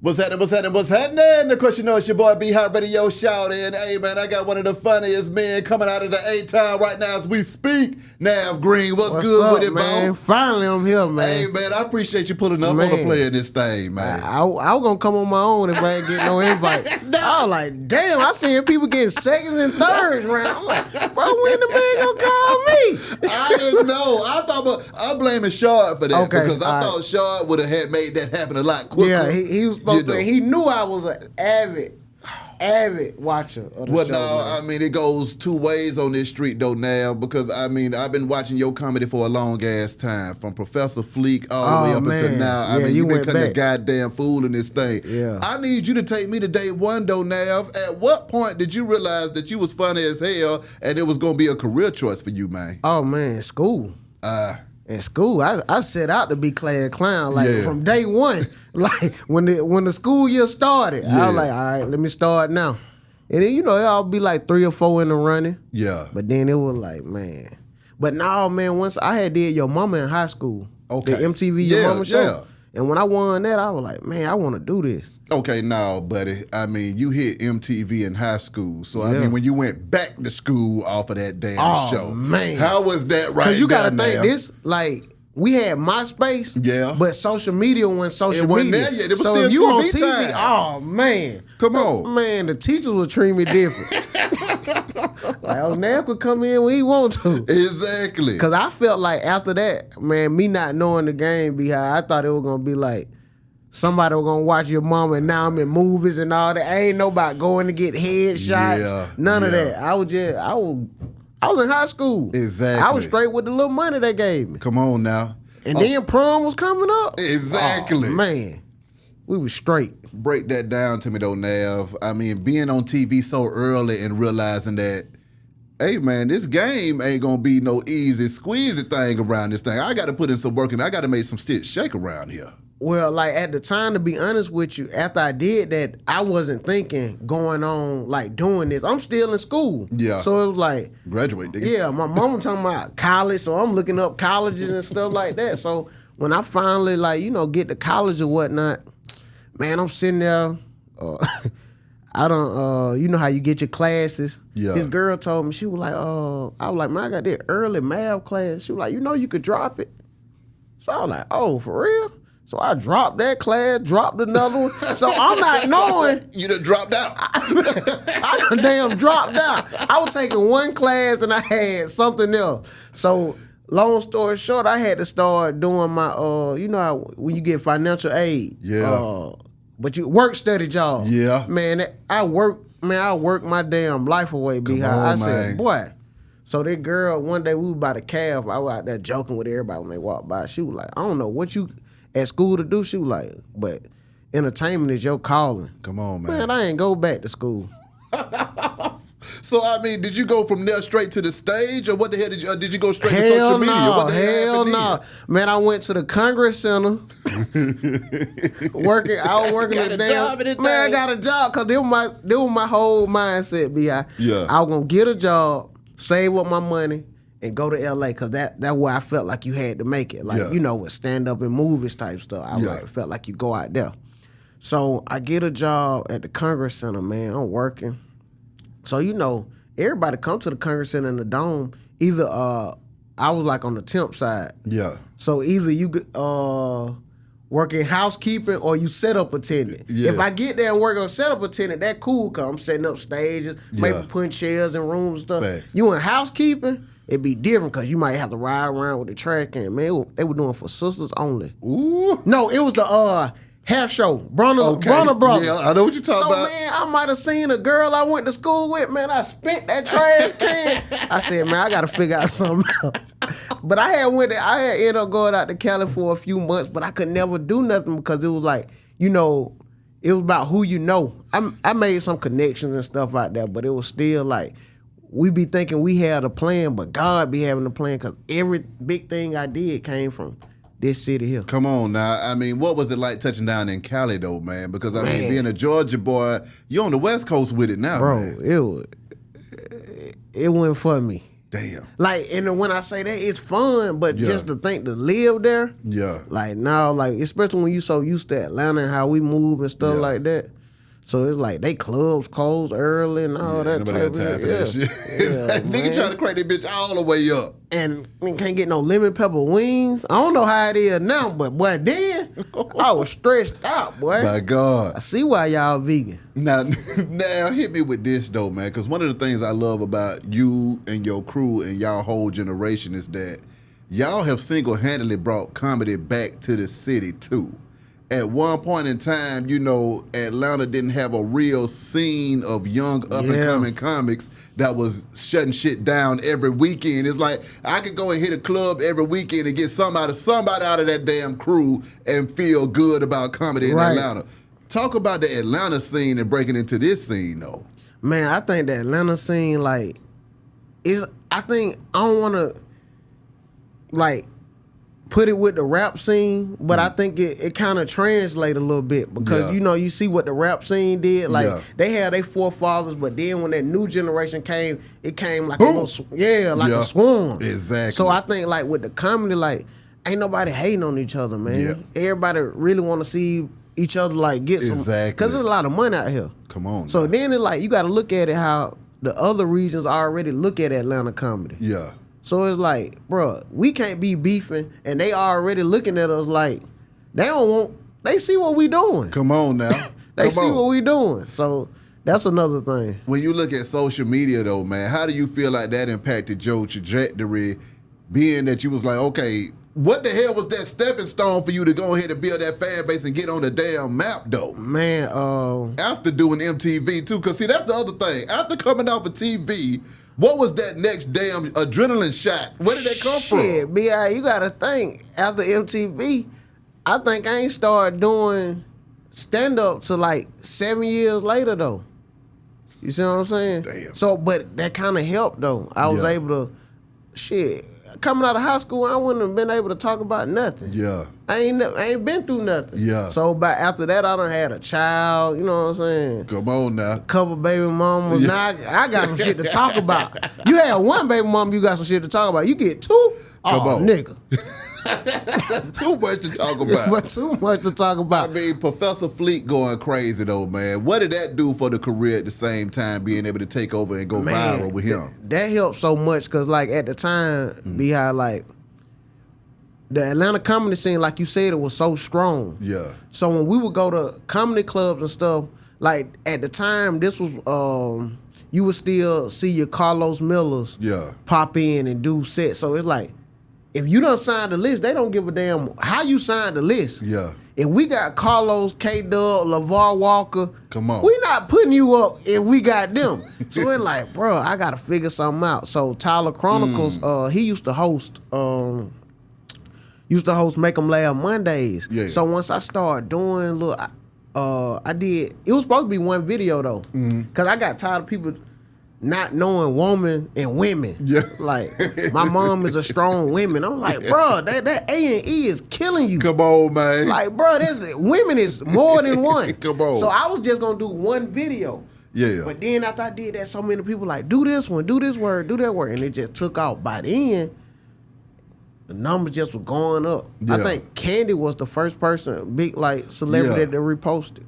What's happening? Of course, you know it's your boy B Hot Radio Shout. And hey, man, I got one of the funniest men coming out of the A-Town right now as we speak. Navv Greene, what's good up, with it, man? bro? Finally, I'm here, man. Hey, man, I appreciate you pulling up on the play in this thing, man. I was going to come on my own if I ain't get no invite. I was like, damn, I seen people getting seconds and thirds round. I'm like, bro, when the man going to call me? I didn't know. I'm blaming Shard for that because I thought Shard would have made that happen a lot quicker. Yeah, he was supposed to. He knew I was an avid watcher of the show. No, I mean, it goes two ways on this street, though, now, because, I mean, I've been watching your comedy for a long-ass time, from Professor Fleek all the way up until now. I mean, you've been cutting a goddamn fool in this thing. Yeah. I need you to take me to day one, though, Navv. At what point did you realize that you was funny as hell and it was going to be a career choice for you, man? Oh, man, school. In school, I set out to be class clown, from day one. Like when the school year started, I was like, all right, let me start now. And then, I'll be like 3 or 4 in the running. Yeah. But then it was like, man. But now, man, once I had did Your Momma in high school. Okay. The MTV Your Momma show. Yeah. And when I won that, I was like, man, I want to do this. Okay, now, buddy, I mean, you hit MTV in high school. So, I mean, when you went back to school off of that damn show. Oh, man. How was that right now? Because you got to think this, like, we had MySpace, but social media wasn't social media. There yet. It was so still if you TV on TV, time. oh, man. Come on. Man, the teachers would treat me different. Like, Navv could come in when he want to. Exactly. Because I felt like after that, man, me not knowing the game I thought it was going to be like, somebody was going to watch Your Momma and now I'm in movies and all that. Ain't nobody going to get headshots. None of that. I was in high school. Exactly. I was straight with the little money they gave me. Come on now. And then prom was coming up. Exactly. Oh, man. We was straight. Break that down to me, though, Navv. I mean, being on TV so early and realizing that, hey, man, this game ain't going to be no easy, squeezy thing around this thing. I got to put in some work and I got to make some shit shake around here. Well, like at the time, to be honest with you, after I did that, I wasn't thinking going on, like doing this. I'm still in school. Yeah. So it was like. Graduate, nigga. Yeah, my mama talking about college, so I'm looking up colleges and stuff like that. So when I finally, get to college or whatnot, man, I'm sitting there. I don't, you know how you get your classes? Yeah. This girl told me, she was like, I was like, man, I got this early math class. She was like, you could drop it. So I was like, oh, for real? So I dropped that class, dropped another one. So I'm not knowing. You done dropped out. I done damn dropped out. I was taking one class and I had something else. So long story short, I had to start doing my, you know how when you get financial aid. Yeah. But you work study job. Yeah. Man, I work my damn life away, I said, boy. So that girl, one day we was by the calf. I was out there joking with everybody when they walked by. She was like, I don't know what you at school to do. She was like, but entertainment is your calling. Come on, man. Man, I ain't go back to school. So, I mean, did you go from there straight to the stage, or what the hell did you go straight to social media? What the hell no. Man, I went to the Congress Center. I was working at damn. Man, I got a job because they was my whole mindset, B.I. Yeah. I was going to get a job, save up my money, and go to L.A. because that's where I felt like you had to make it. Like, with stand-up and movies type stuff. I felt like you go out there. So I get a job at the Congress Center, man. I'm working. So, everybody come to the Congress Center in the Dome. Either I was like on the temp side. Yeah. So either you working housekeeping or you setup attendant. Yeah. If I get there and work on setup attendant, that cool because I'm setting up stages, maybe putting chairs in rooms and stuff. Thanks. You in housekeeping, it'd be different because you might have to ride around with the track can. Man, they were doing for sisters only. Ooh. No, it was the hair show, Brunner Brothers. Yeah, I know what you're talking about. So, man, I might have seen a girl I went to school with. Man, I spent that trash can. I said, man, I got to figure out something else. But I had ended up going out to Cali for a few months, but I could never do nothing because it was like, it was about who you know. I made some connections and stuff out there, but it was still like, we be thinking we had a plan, but God be having a plan because every big thing I did came from this city here. Come on now. I mean, what was it like touching down in Cali though, man? Because I mean, being a Georgia boy, you're on the West Coast with it now, bro. Man. It wasn't for me. Damn. Like, and when I say that, it's fun, but Yeah. just to think to live there, Yeah. like now, like especially when you so used to Atlanta and how we move and stuff Yeah. like that. So it's like they clubs close early and all that Nobody type got time of for that shit. It's like, nigga man. trying to crank that bitch all the way up. And can't get no lemon pepper wings. I don't know how it is now, but boy, then I was stressed out, boy. My God. I see why y'all vegan. Now hit me with this though, man, because one of the things I love about you and your crew and y'all whole generation is that y'all have single-handedly brought comedy back to the city too. At one point in time, you know, Atlanta didn't have a real scene of young up-and-coming comics that was shutting shit down every weekend. It's like, I could go and hit a club every weekend and get somebody out of that damn crew and feel good about comedy in Atlanta. Talk about the Atlanta scene and breaking into this scene, though. Man, I think the Atlanta scene, like, I don't want to, like, put it with the rap scene, but I think it kind of translate a little bit because, you know, you see what the rap scene did. Like, they had their forefathers, but then when that new generation came, it came like a little, a swarm. Exactly. So I think, like, with the comedy, like, ain't nobody hating on each other, man. Everybody really want to see each other, like, get some, because there's a lot of money out here. Come on. So then it's like, you got to look at it how the other regions already look at Atlanta comedy. Yeah. So it's like, bro, we can't be beefing, and they already looking at us like they see what we doing. Come on now. They see what we doing. So that's another thing. When you look at social media though, man, how do you feel like that impacted your trajectory, being that you was like, okay, what the hell was that stepping stone for you to go ahead and build that fan base and get on the damn map though? Man, after doing MTV too, because see, that's the other thing. After coming off of TV, what was that next damn adrenaline shot? Where did that come from? B.I., you got to think, after MTV, I think I ain't started doing stand-up till like 7 years later, though. You see what I'm saying? Damn. So, but that kind of helped, though. I was able to, coming out of high school, I wouldn't have been able to talk about nothing. Yeah. I ain't been through nothing. Yeah. So after that, I done had a child, you know what I'm saying? Come on now. Couple baby mamas. Now I got some shit to talk about. You had one baby mama, you got some shit to talk about. You get two? Come on. Nigga. Too much to talk about. But too much to talk about. I mean, Professor Fleek going crazy though, man. What did that do for the career at the same time, being able to take over and go viral with him? That helped so much because, like, at the time, Beehive, like, the Atlanta comedy scene, like you said, it was so strong. Yeah. So when we would go to comedy clubs and stuff, like, at the time, this was, you would still see your Carlos Millers pop in and do sets. So it's like, if you don't sign the list, they don't give a damn how you signed the list. Yeah. If we got Carlos, K-Dub, LeVar Walker, come on, we not putting you up if we got them. So we're like, bro, I got to figure something out. So Tyler Chronicles, he used to host Make 'Em Laugh Mondays. Yeah. So once I started doing I did, it was supposed to be one video though. Because I got tired of people not knowing woman and women. Yeah. Like, my mom is a strong woman. I'm like, bro, that A&E is killing you. Come on, man. Like, bro, women is more than one. Come on. So I was just going to do one video. Yeah. But then after I did that, so many people like, do this one, do this word, do that word. And it just took off. By then, the numbers just were going up. Yeah. I think Candy was the first person, big, like, celebrity that reposted.